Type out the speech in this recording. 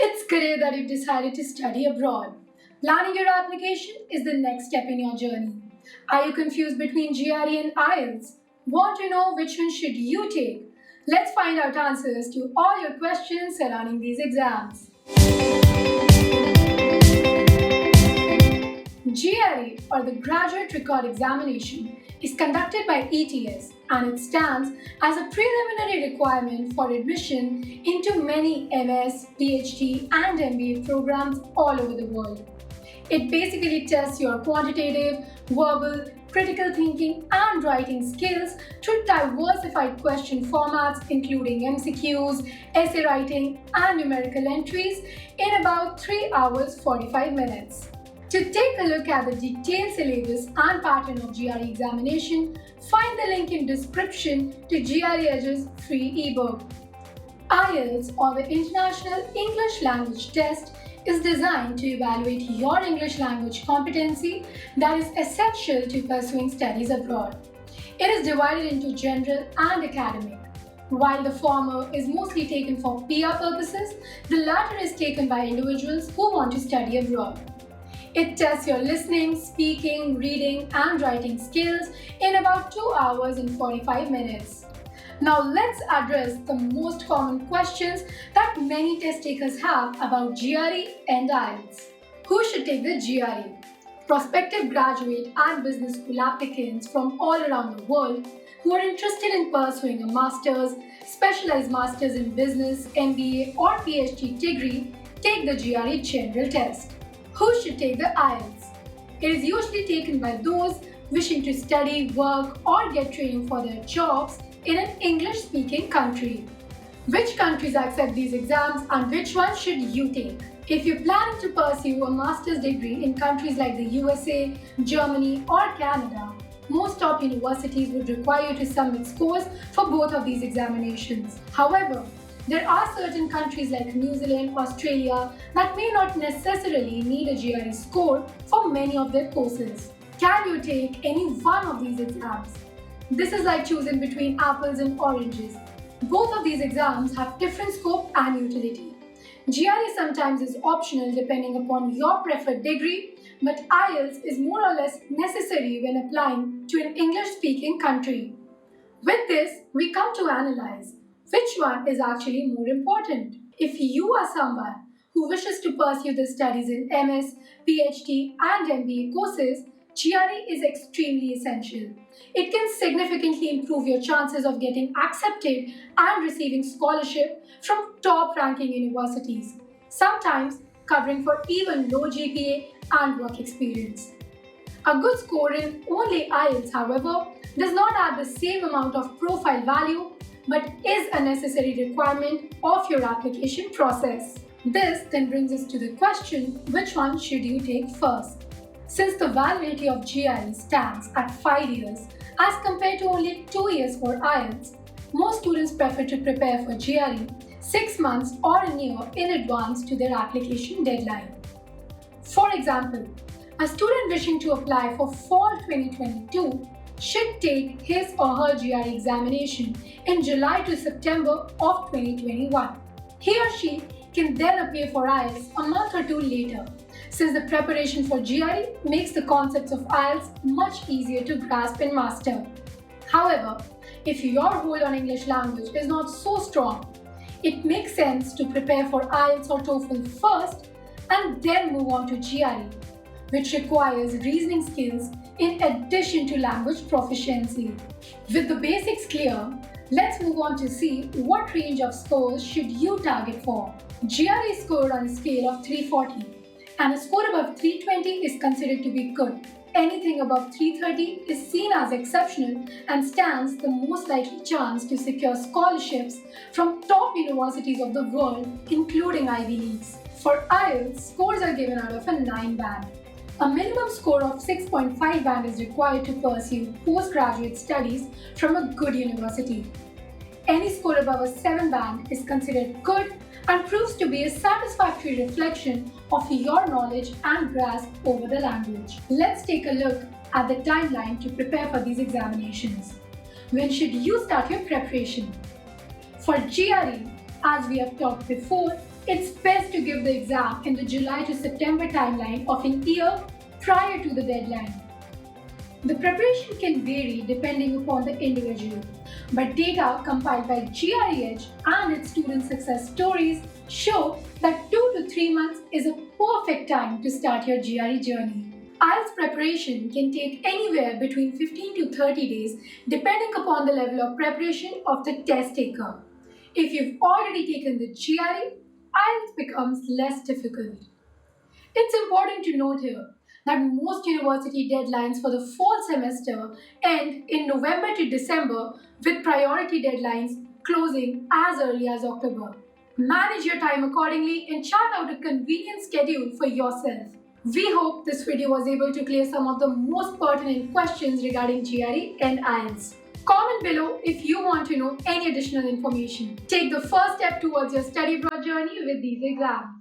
It's great that you've decided to study abroad. Planning your application is the next step in your journey. Are you confused between GRE and IELTS? Want to know which one should you take? Let's find out answers to all your questions surrounding these exams. GRE, or the Graduate Record Examination, is conducted by ETS and it stands as a preliminary requirement for admission into many MS, Ph.D. and MBA programs all over the world. It basically tests your quantitative, verbal, critical thinking and writing skills through diversified question formats including MCQs, essay writing and numerical entries in about 3 hours 45 minutes. To take a look at the detailed syllabus and pattern of GRE examination, find the link in description to GRE Edge's free ebook. IELTS, or the International English Language Test, is designed to evaluate your English language competency that is essential to pursuing studies abroad. It is divided into general and academic. While the former is mostly taken for PR purposes, the latter is taken by individuals who want to study abroad. It tests your listening, speaking, reading and writing skills in about 2 hours and 45 minutes. Now let's address the most common questions that many test takers have about GRE and IELTS. Who should take the GRE? Prospective graduate and business school applicants from all around the world who are interested in pursuing a master's, specialized master's in business, MBA or PhD degree take the GRE general test. Who should take the IELTS? It is usually taken by those wishing to study, work or get training for their jobs in an English-speaking country. Which countries accept these exams and which ones should you take? If you're planning to pursue a master's degree in countries like the USA, Germany or Canada, most top universities would require you to submit scores for both of these examinations. However, there are certain countries like New Zealand, Australia that may not necessarily need a GRE score for many of their courses. Can you take any one of these exams? This is like choosing between apples and oranges. Both of these exams have different scope and utility. GRE sometimes is optional depending upon your preferred degree, but IELTS is more or less necessary when applying to an English-speaking country. With this, we come to analyze which one is actually more important. If you are someone who wishes to pursue the studies in MS, PhD and MBA courses, GRE is extremely essential. It can significantly improve your chances of getting accepted and receiving scholarship from top-ranking universities, sometimes covering for even low GPA and work experience. A good score in only IELTS, however, does not add the same amount of profile value but is a necessary requirement of your application process. This then brings us to the question, which one should you take first? Since the validity of GRE stands at 5 years as compared to only 2 years for IELTS, most students prefer to prepare for GRE 6 months or a year in advance to their application deadline. For example, a student wishing to apply for fall 2022 should take his or her GRE examination in July to September of 2021. He or she can then appear for IELTS a month or two later, since the preparation for GRE makes the concepts of IELTS much easier to grasp and master. However, if your hold on English language is not so strong, it makes sense to prepare for IELTS or TOEFL first and then move on to GRE, which requires reasoning skills in addition to language proficiency. With the basics clear, let's move on to see what range of scores should you target for. GRE is scored on a scale of 340, and a score above 320 is considered to be good. Anything above 330 is seen as exceptional and stands the most likely chance to secure scholarships from top universities of the world, including Ivy Leagues. For IELTS, scores are given out of a 9 band. A minimum score of 6.5 band is required to pursue postgraduate studies from a good university. Any score above a 7 band is considered good and proves to be a satisfactory reflection of your knowledge and grasp over the language. Let's take a look at the timeline to prepare for these examinations. When should you start your preparation? For GRE, as we have talked before, It's best to give the exam in the July to September timeline of an year prior to the deadline. The preparation can vary depending upon the individual, but data compiled by GREH and its student success stories show that 2 to 3 months is a perfect time to start your GRE journey. IELTS preparation can take anywhere between 15 to 30 days depending upon the level of preparation of the test taker. If you've already taken the GRE, IELTS becomes less difficult. It's important to note here that most university deadlines for the fall semester end in November to December, with priority deadlines closing as early as October. Manage your time accordingly and chart out a convenient schedule for yourself. We hope this video was able to clear some of the most pertinent questions regarding GRE and IELTS. Comment below if you want to know any additional information. Take the first step towards your study abroad journey with these exams.